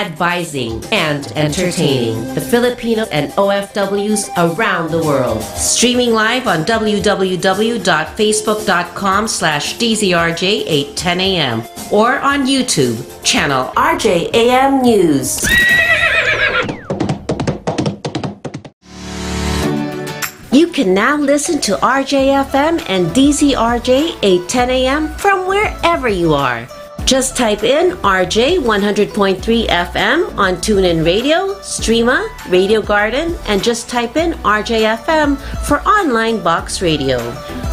advising, and entertaining the Filipino and OFWs around the world. Streaming live on www.facebook.com/DZRJ810am or on YouTube, channel RJAM News. You can now listen to RJFM and DZRJ 810am from wherever you are. Just type in RJ 100.3 FM on TuneIn Radio, Streama, Radio Garden, and just type in RJFM for online box radio.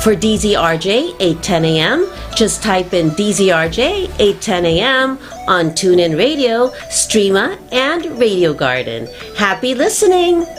For DZRJ 810am, just type in DZRJ 810am on TuneIn Radio, Streama, and Radio Garden. Happy listening!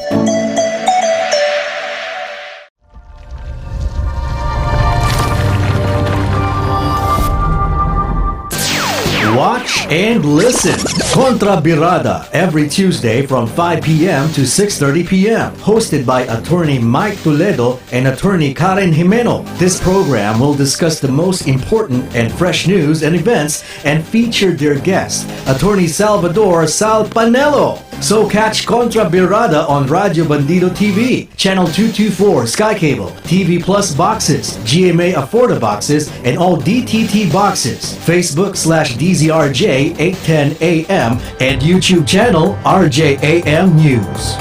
Watch and listen. Kontra Birada every Tuesday from 5 p.m. to 6:30 p.m. Hosted by Attorney Mike Toledo and Attorney Karen Jimeno. This program will discuss the most important and fresh news and events and feature their guest, Attorney Salvador Sal Panelo. So catch Kontra Birada on Radio Bandido TV, Channel 224 Sky Cable, TV Plus boxes, GMA Afforda boxes, and all DTT boxes. Facebook/DZRJ 810 AM and YouTube channel RJAM News.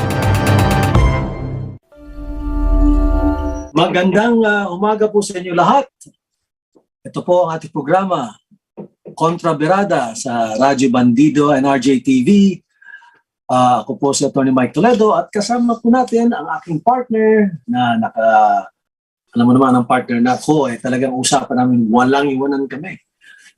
Magandang umaga po sa inyo lahat. Ito po ang ating programa, Kontra Birada sa Radio Bandido and RJTV. Ako po si Atty. Mike Toledo at kasama po natin ang aking partner na alam mo naman ang partner na ko talagang usapan namin walang iwanan kami.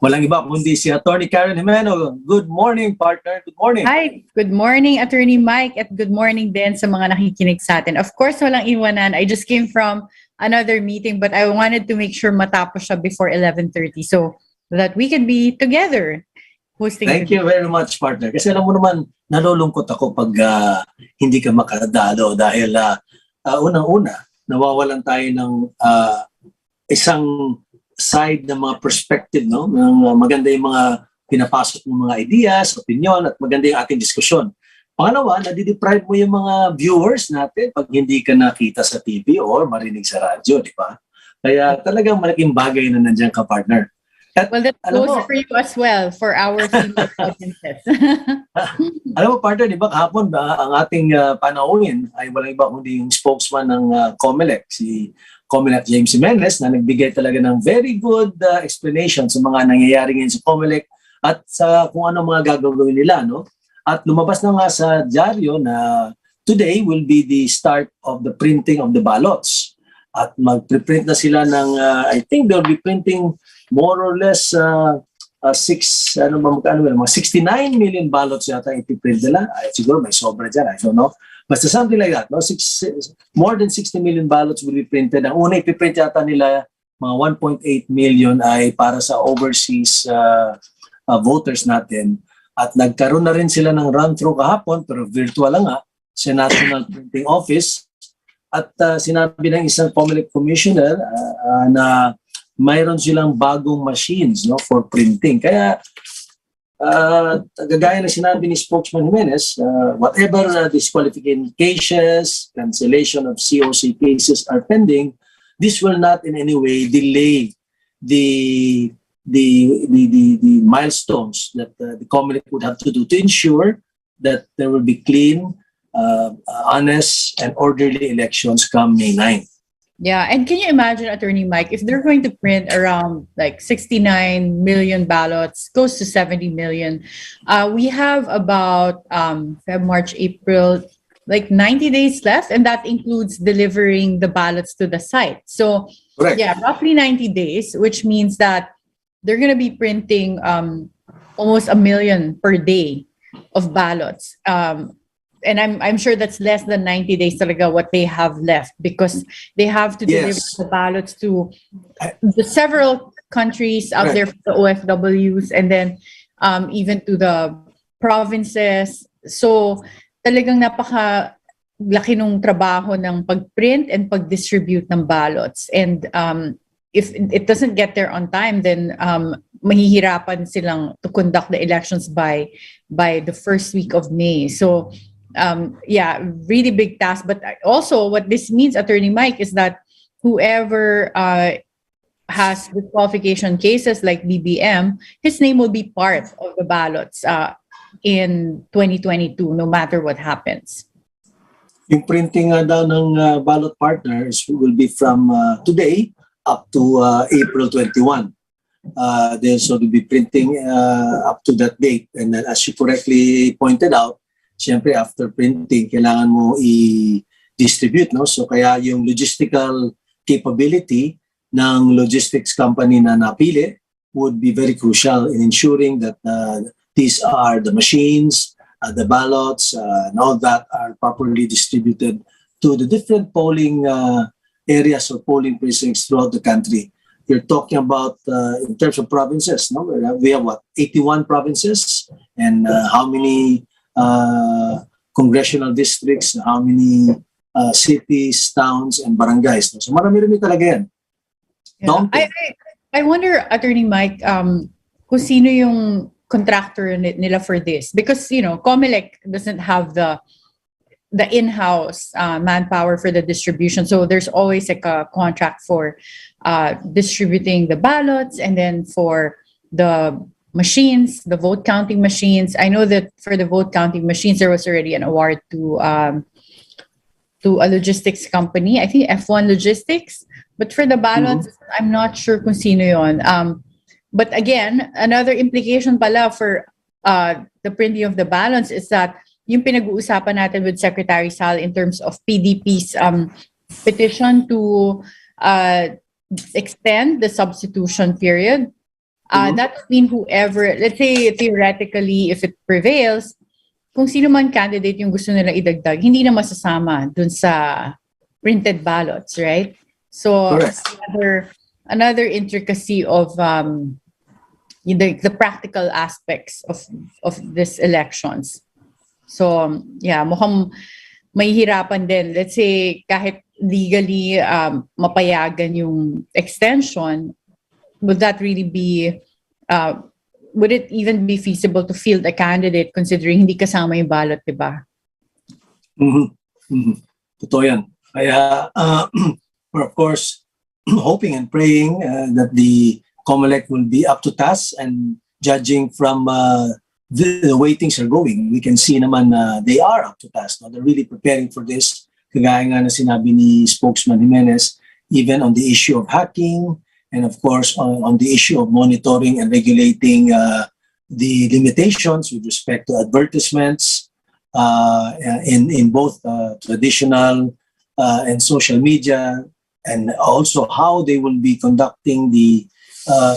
Walang iba kundi si Atty. Karen Jimeno. Good morning, partner. Good morning. Hi. Good morning, Atty. Mike, at good morning din sa mga nakikinig sa atin. Of course, walang iwanan. I just came from another meeting but I wanted to make sure matapos siya before 11:30 so that we can be together. Thank you very much, partner. Kasi alam mo naman, nalulungkot ako pag hindi ka makadalo dahil unang-una, nawawalan tayo ng isang side ng mga perspective, no? Maganda yung mga pinapasok ng mga ideas, opinion, at maganda yung ating diskusyon. Pangalawa, nadideprive mo yung mga viewers natin pag hindi ka nakita sa TV or marinig sa radyo, di ba? Kaya talagang malaking bagay na nandiyan ka, partner. At, well, that's closer for you as well, for our female audiences. Alam mo, partner, di ba kahapon ang ating panauhin ay walang iba kundi yung spokesman ng COMELEC, si COMELEC James Jimenez, na nagbigay talaga ng very good explanation sa mga nangyayari ngayon sa COMELEC at sa kung ano mga gagawin nila, no? At lumabas na nga sa dyaryo na today will be the start of the printing of the ballots. At mag-print na sila ng, I think they'll be printing more or less mga 69 million ballots yata ipiprint nila. Siguro may sobra dyan, I don't know. Basta something like that. No? More than 60 million ballots will be printed. Ang una ipiprint yata nila, mga 1.8 million ay para sa overseas voters natin. At nagkaroon na rin sila ng run-through kahapon, pero virtual lang nga, sa National Printing Office. At sinabi ng isang COMELEC commissioner na mayroon silang bagong machines, no, for printing. Kaya gagaya na sinabi ni spokesman Jimenez, whatever disqualification cases, cancellation of COC cases are pending, this will not in any way delay the milestones that the COMELEC would have to do to ensure that there will be clean, honest, and orderly elections come May 9th. Yeah, and can you imagine, Attorney Mike, if they're going to print around like 69 million ballots, close to 70 million, we have about Feb, March, April, like 90 days left, and that includes delivering the ballots to the site. So, correct. Yeah, roughly 90 days, which means that they're going to be printing almost 1 million per day of ballots. And I'm sure that's less than 90 days talaga what they have left because they have to deliver the ballots to the several countries out there for the OFWs and then even to the provinces. So talagang laki nung trabaho ng pag-print and pag-distribute ng ballots. And if it doesn't get there on time, then mahihirapan silang to conduct the elections by the first week of May. So really big task. But also what this means, Attorney Mike, is that whoever has disqualification cases like BBM, his name will be part of the ballots in 2022, no matter what happens. Yung printing daw ng ballot partners will be from today up to April 21. They'll so be printing up to that date. And then as you correctly pointed out, siyempre after printing, kailangan mo i-distribute, no? So kaya yung logistical capability ng logistics company na napili would be very crucial in ensuring that these are the machines, the ballots, and all that are properly distributed to the different polling areas or polling precincts throughout the country. You're talking about in terms of provinces, no? We have what, 81 provinces, and how many congressional districts, how many cities, towns, and barangays. No? So marami-rami talaga yan. Yeah. I wonder, Attorney Mike, kung sino yung contractor nila for this, because COMELEC doesn't have the in-house manpower for the distribution, so there's always like a contract for distributing the ballots, and then for the machines, the vote counting machines. I know that for the vote counting machines there was already an award to a logistics company, I think F1 Logistics, but for the ballots, I'm not sure kung sino yon. But again, another implication pala for the printing of the ballots is that yung pinag-uusapan natin with Secretary Sal in terms of PDP's petition to extend the substitution period. That would mean whoever, let's say theoretically, if it prevails, kung sino man candidate yung gusto nila idagdag, hindi na masasama dun sa printed ballots, right? So another intricacy of the practical aspects of these elections. So mukhang mahihirapan din. Let's say kahit legally mapayagan yung extension, would that really be would it even be feasible to field a candidate considering hindi kasama yung ballot, diba? Totoo yan. Kaya we're of course hoping and praying that the COMELEC will be up to task, and judging from the way things are going, we can see naman they are up to task. No? They're really preparing for this. Kagaya nga na sinabi ni Spokesman Jimenez, even on the issue of hacking, and of course on the issue of monitoring and regulating the limitations with respect to advertisements in both traditional and social media, and also how they will be conducting the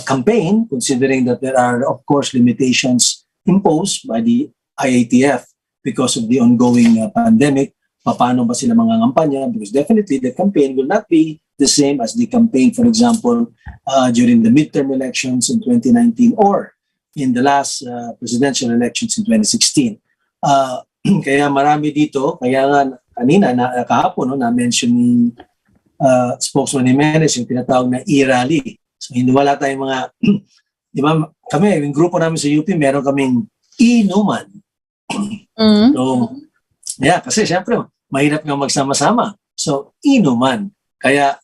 campaign, considering that there are of course limitations imposed by the IATF because of the ongoing pandemic. Paano ba sila mangangampanya? Because definitely the campaign will not be the same as the campaign, for example, during the midterm elections in 2019 or in the last presidential elections in 2016. Kaya marami dito, kaya nga kanina, kahapon, na-mention ni Spokesman Jimenez yung tinatawag na e-rally. So hindi wala tayong mga, di ba, kami, yung grupo namin sa UP, meron kaming inuman. So, kasi syempre, mahirap nga magsama-sama. So, inuman. Kaya,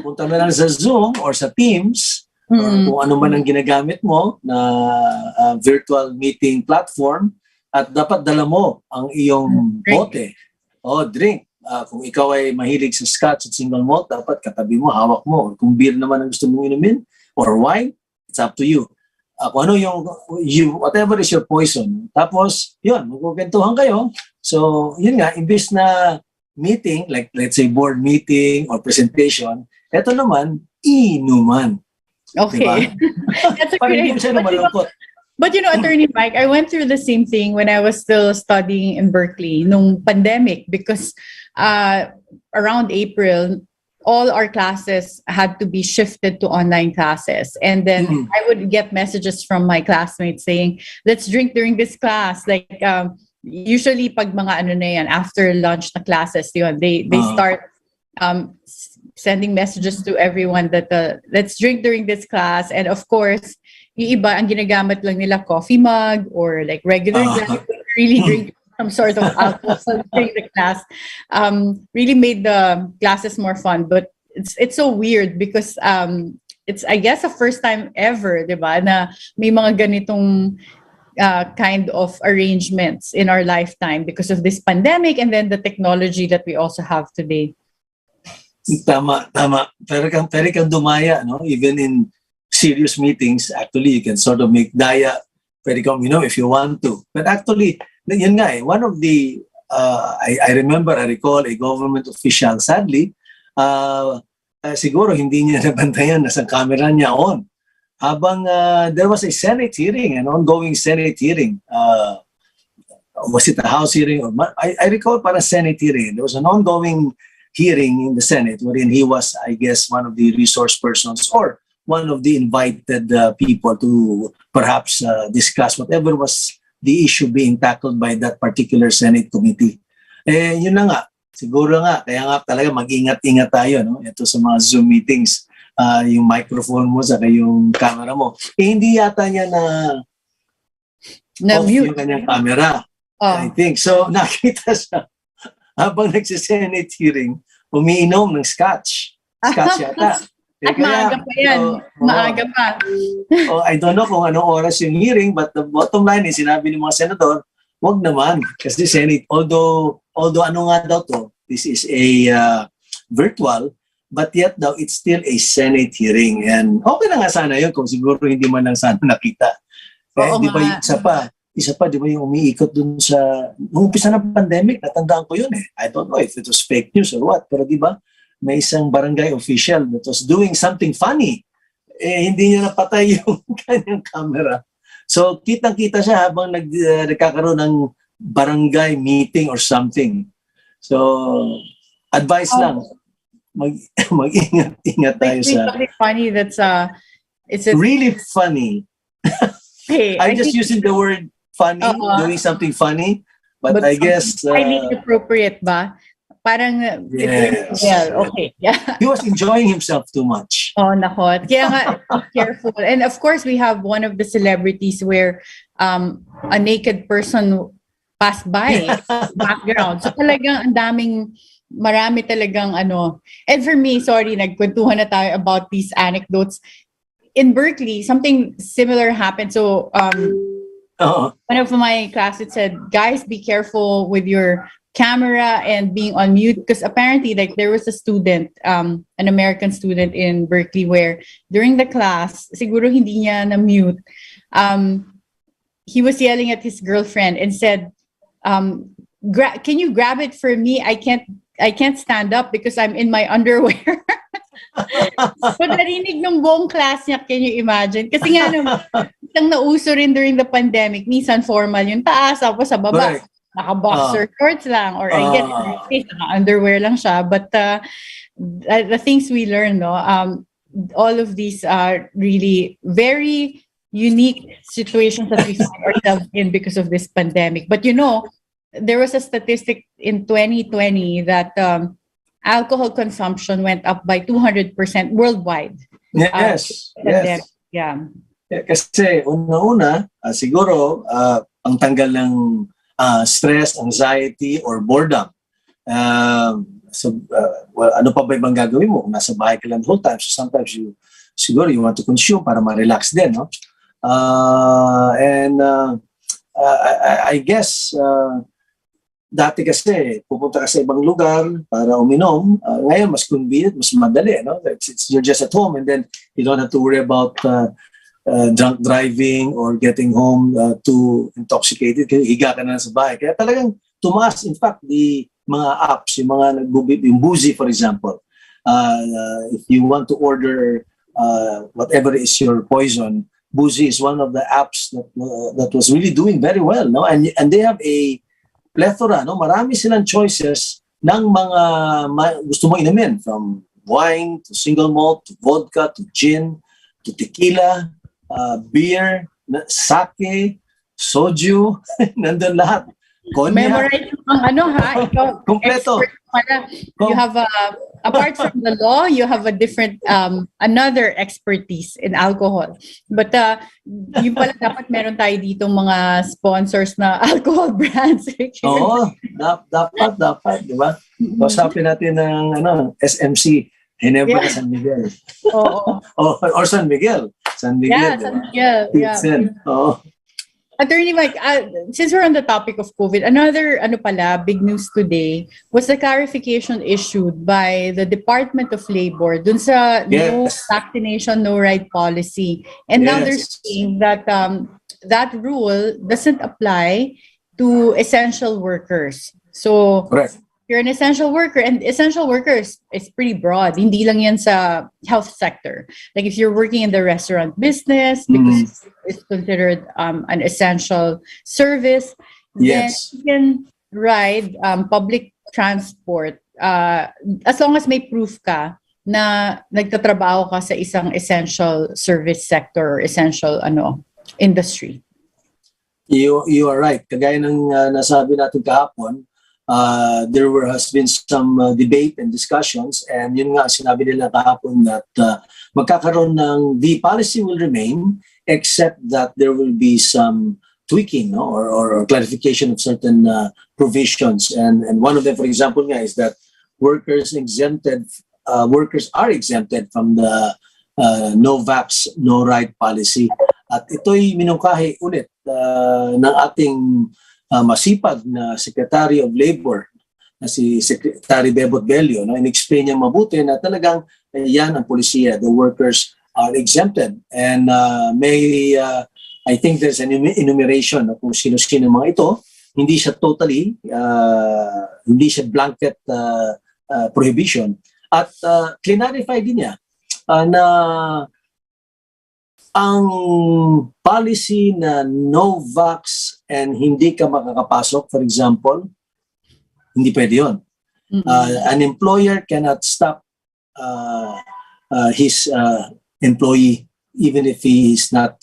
punta na lang sa Zoom or sa Teams, or kung ano man ang ginagamit mo na virtual meeting platform, at dapat dala mo ang iyong bote o drink. Kung ikaw ay mahilig sa scotch at single malt, dapat katabi mo, hawak mo. Or kung beer naman ang gusto mong inumin, or wine, it's up to you. Kung ano whatever is your poison. Tapos, yun, magkukentuhan kayo. So, yun nga, imbis na meeting, like let's say board meeting or presentation, eto naman, inuman. Okay. Diba? That's a great idea. But Attorney Mike, I went through the same thing when I was still studying in Berkeley nung pandemic, because around April, all our classes had to be shifted to online classes. And then I would get messages from my classmates saying, let's drink during this class. Like, usually pag mga after lunch na classes, they start sending messages to everyone that let's drink during this class. And of course, yung iba, ang ginagamit lang nila coffee mug or like regular glass, really drink some sort of alcohol during the class. Really made the classes more fun. But it's so weird because it's, I guess, the first time ever, diba, na may mga ganitong kind of arrangements in our lifetime because of this pandemic and then the technology that we also have today. Tama. Pero kang dumaya, no? Even in serious meetings, actually, you can sort of make daya, pwede kang, if you want to. But actually, yun nga one of the, I recall a government official, sadly, siguro hindi niya nabantayan na sa camera niya on. Habang there was a Senate hearing, an ongoing Senate hearing. Was it a House hearing? I recall para Senate hearing. There was an ongoing hearing in the Senate wherein he was, I guess, one of the resource persons or one of the invited people to perhaps discuss whatever was the issue being tackled by that particular Senate committee. Yun na nga, siguro nga, kaya nga talaga mag-ingat-ingat tayo, no? Ito sa mga Zoom meetings, yung microphone mo saka yung camera mo. Hindi yata niya off mute yung kanyang camera. I think. So, nakita siya habang nagsi-Senate hearing, umiinom ng scotch. Scotch yata. At maaga pa yan. Maaga pa. I don't know kung anong oras yung hearing, but the bottom line is, sinabi ng mga senador, wag naman. Kasi Senate, although ano nga daw to, this is a virtual, but yet daw, it's still a Senate hearing. And okay na nga sana yun kung siguro hindi man lang sana nakita. Di ba isa pa, di ba yung umiikot dun sa, nung umpisa ng pandemic, natandaan ko yun I don't know if it was fake news or what, pero di ba, may isang barangay official that was doing something funny. Hindi niya napatay yung kanyang camera. So, kitang-kita siya habang nagkakaroon ng barangay meeting or something. So, advice lang, mag-ingat tayo sa... It's funny that's it's really funny. Hey, I'm just using the word funny, doing something funny, but I guess... highly inappropriate ba? Parang, yes. well, okay. Yeah. He was enjoying himself too much. Oh, nako. Kaya nga, be careful. And of course, we have one of the celebrities where a naked person passed by background. So talagang marami talagang And for me, sorry, nagkwentuhan na tayo about these anecdotes. In Berkeley, something similar happened. So one of my classmates said, guys, be careful with your camera and being on mute, because apparently there was a student, an American student in Berkeley, where during the class, siguro hindi niya na mute, he was yelling at his girlfriend and said, can you grab it for me? I can't stand up because I'm in my underwear. So narinig ng buong class niya, can you imagine? Kasi nga naman, isang nauso rin during the pandemic, minsan formal yung taas, tapos sa baba, naka-boxer shorts lang, or I guess in this case, naka-underwear lang siya. But the things we learn, all of these are really very unique situations that we find ourselves in because of this pandemic. But there was a statistic in 2020 that alcohol consumption went up by 200% worldwide. Yes. Yeah. Kasi una-una, siguro, ang tanggal ng stress, anxiety, or boredom. Ano pa ba ibang gagawin mo? Nasa bahay ka lang the whole time. So sometimes siguro you want to consume para ma-relax din, no? I guess, dati kasi, pupunta ka sa ibang lugar para uminom. Ngayon, mas convenient, mas madali, no? You're just at home and then you don't have to worry about drunk driving or getting home too intoxicated. Higa ka na sa bahay. Kaya talagang tumaas. In fact, the mga apps, yung Boozy, for example, if you want to order whatever is your poison, Boozy is one of the apps that was really doing very well, no? And they have a plethora, no? Marami silang choices ng mga gusto mo inumin, from wine to single malt to vodka to gin to tequila, beer, sake, soju, nandun lahat. Konya. Memorize ang ano ha, ikaw Kompleto. expert pala. You have apart from the law, you have a different another expertise in alcohol. But yung pala dapat meron tayo dito mga sponsors na alcohol brands. Oo, dapat, di ba? Kausapin natin ng SMC, Ginebra San Miguel. Oo. Or San Miguel. San Miguel, Yeah, di San ba? Miguel. Yeah. Oo. Attorney Mike, since we're on the topic of COVID, another big news today was the clarification issued by the Department of Labor dun sa no Yes. vaccination, no ride policy. And now they're Yes. saying that that rule doesn't apply to essential workers. So Correct. you're an essential worker, and essential workers is pretty broad. Hindi lang yan sa health sector. Like if you're working in the restaurant business, because it's considered an essential service, Yes. then you can ride public transport as long as may proof ka na nagtatrabaho ka sa isang essential service sector or essential industry. You are right. Kagaya ng nasabi natin kahapon, there has been some debate and discussions, and yun nga sinabi nila kahapon that magkakaroon ng the policy will remain except that there will be some tweaking, no? or clarification of certain provisions, and one of them, for example, nga, is that workers are exempted from the no vax, no ride policy. At ito'y minungkahi ulit ng ating masipag na Secretary of Labor na si Secretary Bebot Bello, no? In-explain niya mabuti na talagang yan ang polisiya. The workers are exempted. And I think there's an enumeration kung sino-sino mga ito. Hindi siya totally, hindi siya blanket prohibition. At clarify din niya na ang policy na no vax and hindi ka makakapasok, for example, hindi pwede yun. An employer cannot stop his employee even if he is not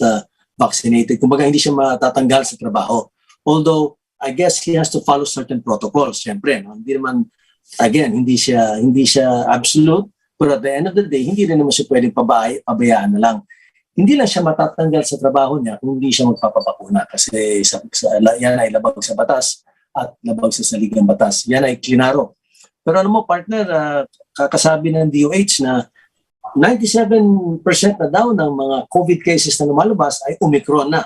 vaccinated. Kumbaga hindi siya matatanggal sa trabaho. Although, I guess he has to follow certain protocols, syempre. No? Hindi naman, again, hindi siya absolute, but at the end of the day, hindi rin naman siya pwedeng pabayaan na lang. Hindi lang siya matatanggal sa trabaho niya kung hindi siya magpapabakuna kasi yan ay labag sa batas at labag sa saligang batas. Yan ay klinaro. Pero alam mo, partner, kakasabi ng DOH na 97% na daw ng mga COVID cases na lumalabas ay Omicron na.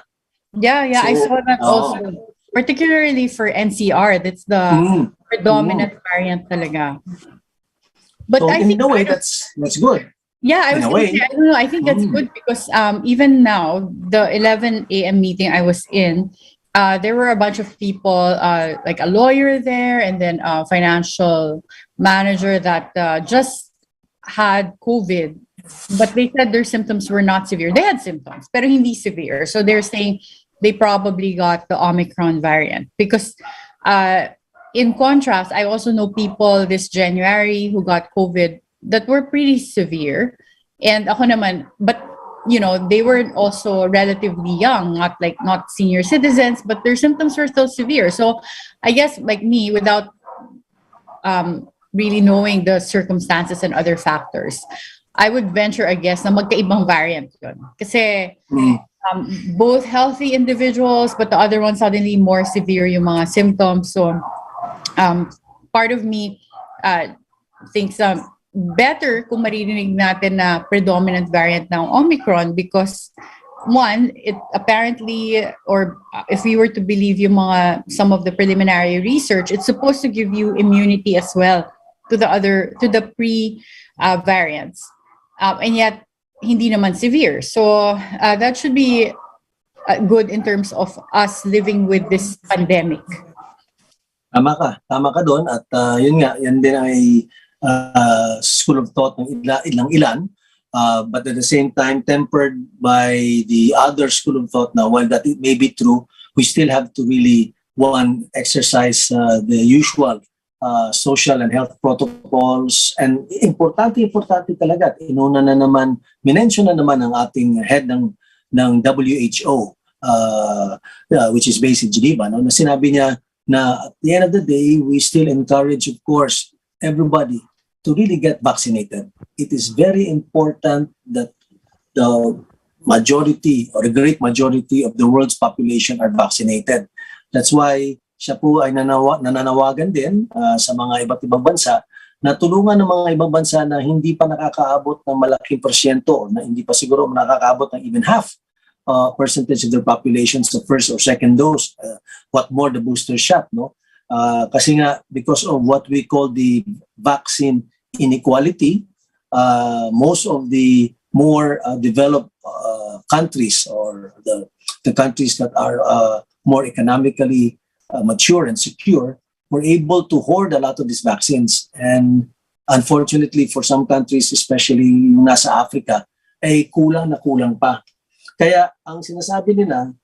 Yeah, I saw that also. Particularly for NCR, that's the predominant variant talaga. But So I think in a way, that's good. Yeah, I was going to say, I don't know, I think that's good because even now, the 11 a.m. meeting I was in, there were a bunch of people, like a lawyer there and then a financial manager that just had COVID, but they said their symptoms were not severe. They had symptoms, pero hindi severe. So they're saying they probably got the Omicron variant because in contrast, I also know people this January who got COVID that were pretty severe, and ako naman, but they were also relatively young, not senior citizens, but their symptoms were still severe. So I guess like me, without really knowing the circumstances and other factors, I would venture a guess na magkaibang variant yun. Kasi both healthy individuals, but the other one suddenly more severe yung mga symptoms. So part of me thinks better kung maririnig natin na predominant variant ng Omicron because one, it apparently, or if we were to believe some of the preliminary research, it's supposed to give you immunity as well to the pre-variants. And yet, hindi naman severe. So that should be good in terms of us living with this pandemic. Tama ka doon at yun nga, yan din ay school of thought ng ilang-ilan, but at the same time tempered by the other school of thought na while that it may be true, we still have to really exercise the usual social and health protocols, and importante talaga at minention na naman ang ating head ng WHO which is based in Geneva, no, na sinabi niya na at the end of the day, we still encourage, of course, everybody to really get vaccinated. It is very important that the majority or a great majority of the world's population are vaccinated. That's why siya po ay nananawagan din sa mga iba't ibang bansa na tulungan ng mga ibang bansa na hindi pa nakakaabot ng malaking porsyento, na hindi pa siguro nakakaabot ng even half percentage of their population sa first or second dose. What more the booster shot, no? Kasi nga, because of what we call the vaccine inequality, most of the more developed countries or the countries that are more economically mature and secure were able to hoard a lot of these vaccines. And unfortunately, for some countries, especially yung nasa Africa, ay kulang na kulang pa. Kaya ang sinasabi nila,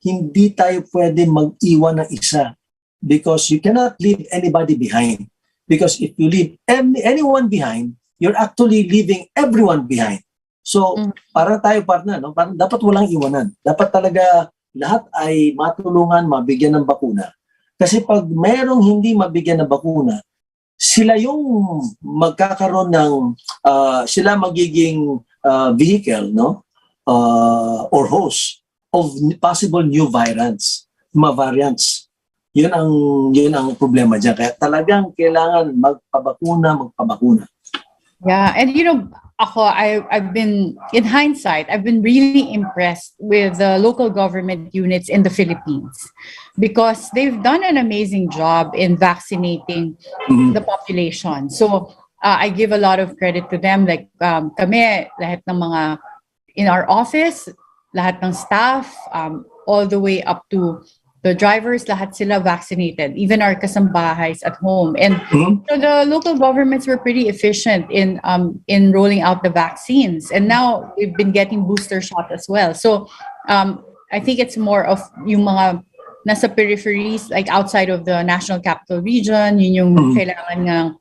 hindi tayo pwede mag-iwan ng isa because you cannot leave anybody behind. Because if you leave anyone behind, you're actually leaving everyone behind. So, para tayo partner, no? Parang dapat walang iwanan. Dapat talaga lahat ay matulungan, mabigyan ng bakuna. Kasi pag mayroong hindi mabigyan ng bakuna, sila yung magkakaroon ng, sila magiging vehicle, no? Or host of possible new variants. Yun ang problema dyan. Kaya talagang kailangan magpabakuna. Yeah, and I've been, in hindsight, I've been really impressed with the local government units in the Philippines because they've done an amazing job in vaccinating the population. So I give a lot of credit to them. Like kami, lahat ng mga in our office, lahat ng staff, all the way up to the drivers, lahat sila vaccinated, even our kasambahays at home. And so the local governments were pretty efficient in rolling out the vaccines. And now we've been getting booster shot as well. So I think it's more of yung mga nasa peripheries, like outside of the national capital region, yun yung kailangan ng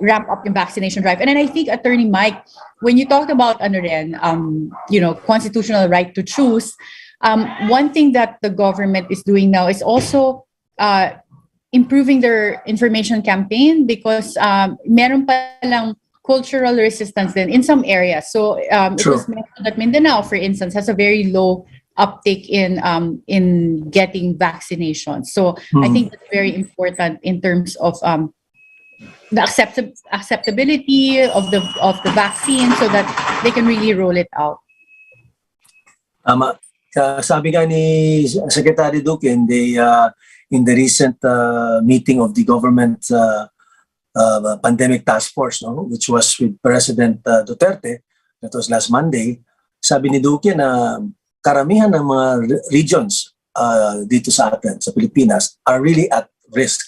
ramp up yung vaccination drive. And then I think, Attorney Mike, when you talked about constitutional right to choose, one thing that the government is doing now is also improving their information campaign because meron palang cultural resistance then in some areas. So it was mentioned that Mindanao, for instance, has a very low uptake in getting vaccinations. So I think that's very important in terms of the acceptability of the vaccine so that they can really roll it out. Sabi nga ni Secretary Duque in the recent meeting of the government pandemic task force, no, which was with President Duterte, that was last Monday, sabi ni Duque na karamihan ng mga regions dito sa atin, sa Pilipinas, are really at risk.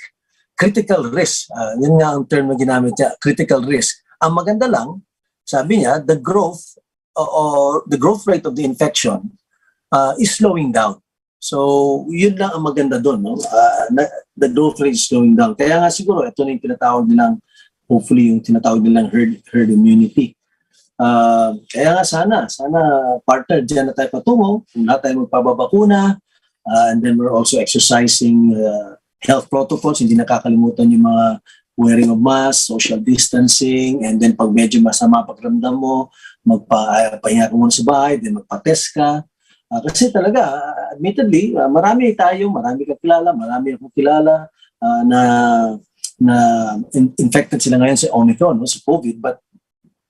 Critical risk. Yun nga ang term na ginamit niya, critical risk. Ang maganda lang, sabi niya, the growth rate of the infection is slowing down. So, yun lang ang maganda doon. No? The growth rate is slowing down. Kaya nga siguro, ito na yung tinatawag nilang, hopefully yung tinatawag nilang herd immunity. Kaya nga sana partner, dyan na tayo patungo, kung lahat tayo magpababakuna, and then we're also exercising health protocols, hindi nakakalimutan yung mga wearing of mask, social distancing, and then pag medyo masama pagramdam mo, magpahinga ka muna sa bahay, then magpa-test ka. Kasi talaga, admittedly, marami kang kilala, marami akong kilala na infected sila ngayon sa Omicron, no, sa COVID, but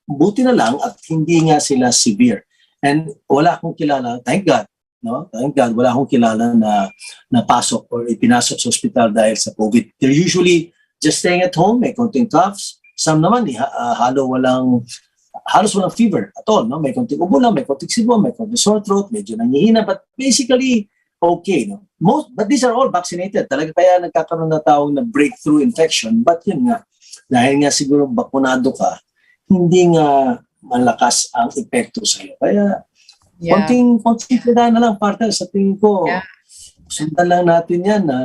buti na lang at hindi nga sila severe. And wala akong kilala, thank God, no? Thank God, wala akong kilala na napasok or ipinasok sa ospital dahil sa COVID. They're usually just staying at home, may konting coughs. Some naman, halos walang fever at all. No? May konting ubo lang, may konting sigaw, may konting sore throat, medyo nanghihina, but basically, okay. No? But these are all vaccinated. Talaga kaya nagkakaroon na tawag na breakthrough infection. But yun nga, dahil nga siguro bakunado ka, hindi nga malakas ang epekto sa'yo. Kaya, konting na lang, partner, sa tingin ko, sundan lang natin yan na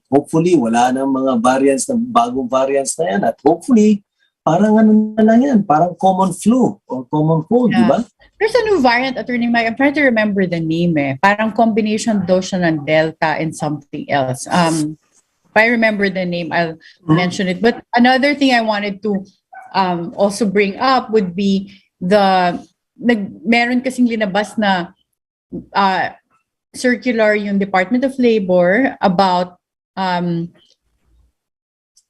hopefully wala nang mga variants, bagong variants na yan. At hopefully, parang ano na lang yan, parang common flu or common cold, di ba? There's a new variant, Attorney Mike. I'm trying to remember the name eh. Parang combination daw siya ng Delta and something else. If I remember the name, I'll mention it. But another thing I wanted to also bring up would be meron kasing linabas na circular yung Department of Labor about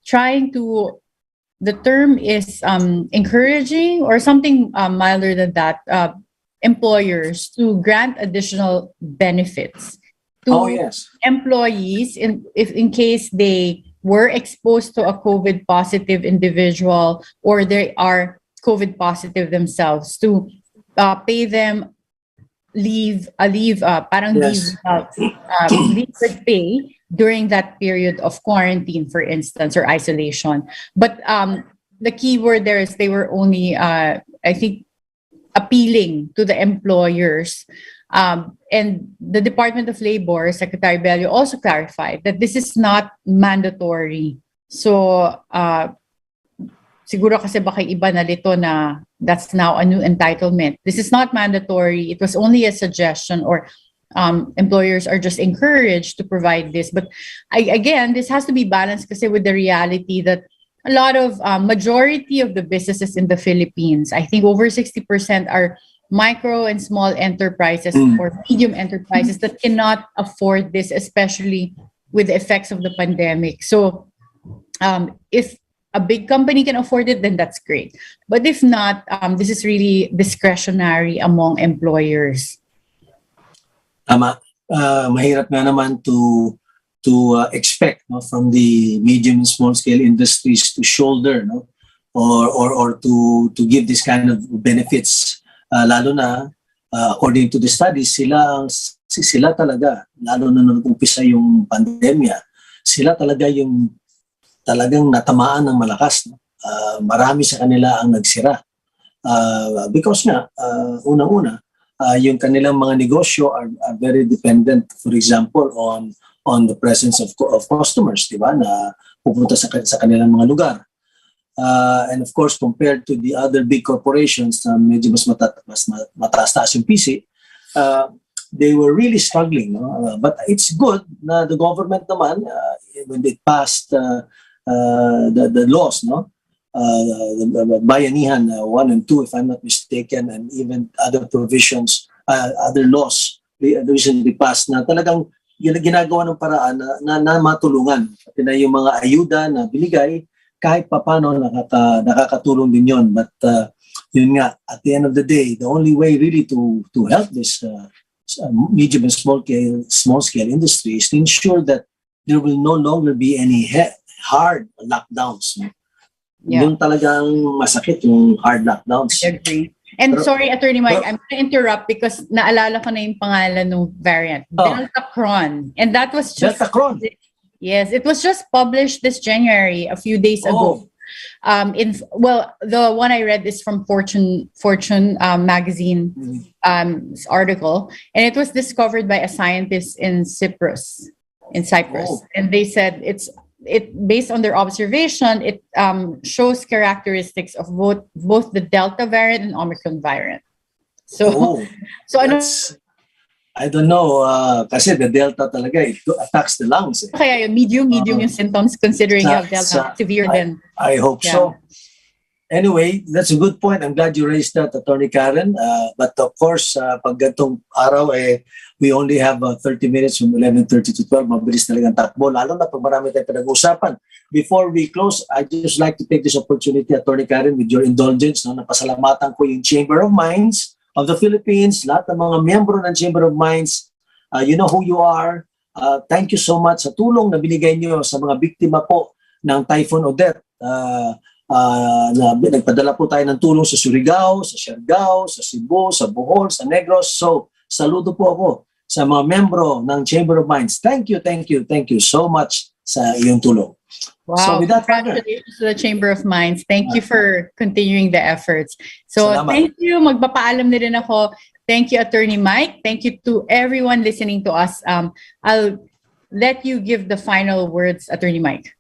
trying to, the term is encouraging or something milder than that, employers to grant additional benefits to employees in case they were exposed to a COVID positive individual or they are COVID positive themselves, to pay them leave with pay during that period of quarantine, for instance, or isolation. But the key word there is they were only, I think, appealing to the employers. And the Department of Labor, Secretary Bello, also clarified that this is not mandatory. So, siguro kasi baka iba na lito na that's now a new entitlement. This is not mandatory. It was only a suggestion, or employers are just encouraged to provide this. But again, this has to be balanced kasi with the reality that a lot of majority of the businesses in the Philippines, I think over 60% are micro and small enterprises or medium enterprises that cannot afford this, especially with the effects of the pandemic. So if a big company can afford it, then that's great. But if not, this is really discretionary among employers. Tama. Mahirap nga naman to expect, no, from the medium and small scale industries to shoulder, no, or to give this kind of benefits, lalo na according to the studies, sila talaga, lalo na nung umpisa yung pandemya, sila talaga yung talagang natamaan ng malakas, no? Marami sa kanila ang nagsira because nga unang-una yung kanilang mga negosyo are very dependent, for example, on the presence of customers, di ba, na pupunta sa kanilang mga lugar. And of course, compared to the other big corporations na medyo mas mataas-taas yung PC, they were really struggling. No? But it's good na the government naman, when they passed the laws, no? The Bayanihan 1 and 2, if I'm not mistaken, and even other provisions, other laws recently passed na talagang ginagawa ng paraan na matulungan. Pati na yung mga ayuda na binigay, kahit papano nakakatulong din yun. But yun nga, at the end of the day, the only way really to help this medium and small scale industry is to ensure that there will no longer be any hard lockdowns. No? Yeah. Yung talagang masakit yung hard lockdowns. I agree. And sorry, Attorney Mike, I'm going to interrupt because naalala ko na yung pangalan ng variant, Deltacron. And that was just... Deltacron? Yes, it was just published this January, a few days ago. The one I read is from Fortune magazine article, and it was discovered by a scientist in Cyprus. And they said it based on their observation, it shows characteristics of both the Delta variant and Omicron variant. So I don't know, kasi the Delta talaga, it attacks the lungs. Kaya yung medium yung symptoms, considering you have Delta severe then. I hope so. Anyway, that's a good point. I'm glad you raised that, Attorney Karen. But of course, pag gantong araw, we only have 30 minutes from 11:30 to 12. Mabilis talagang takbo, lalo na pag marami tayong pinag-uusapan. Before we close, I'd just like to take this opportunity, Attorney Karen, with your indulgence, no, napasalamatan ko yung Chamber of Mines of the Philippines, lahat ng mga miyembro ng Chamber of Mines. You know who you are. Thank you so much sa tulong na binigay niyo sa mga biktima po ng Typhoon Odette. Nagpadala po tayo ng tulong sa Surigao, sa Siargao, sa Cebu, sa Bohol, sa Negros. So, saludo po ako sa mga membro ng Chamber of Mines. Thank you so much sa iyong tulong. Wow, so with that, congratulations to the Chamber of Mines. Thank you for continuing the efforts. So, salamat. Thank you. Magpapaalam na rin ako. Thank you, Attorney Mike. Thank you to everyone listening to us. I'll let you give the final words, Attorney Mike.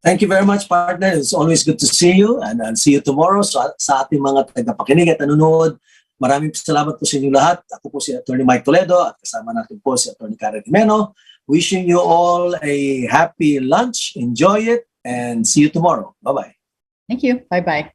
Thank you very much, partner. It's always good to see you, and I'll see you tomorrow. So, sa ating mga tagapakinig at nanonood, Maraming salamat po sa inyo lahat. Ako po si Atty. Mike Toledo at kasama natin po si Atty. Karen Jimeno. Wishing you all a happy lunch. Enjoy it and see you tomorrow. Bye-bye. Thank you. Bye-bye.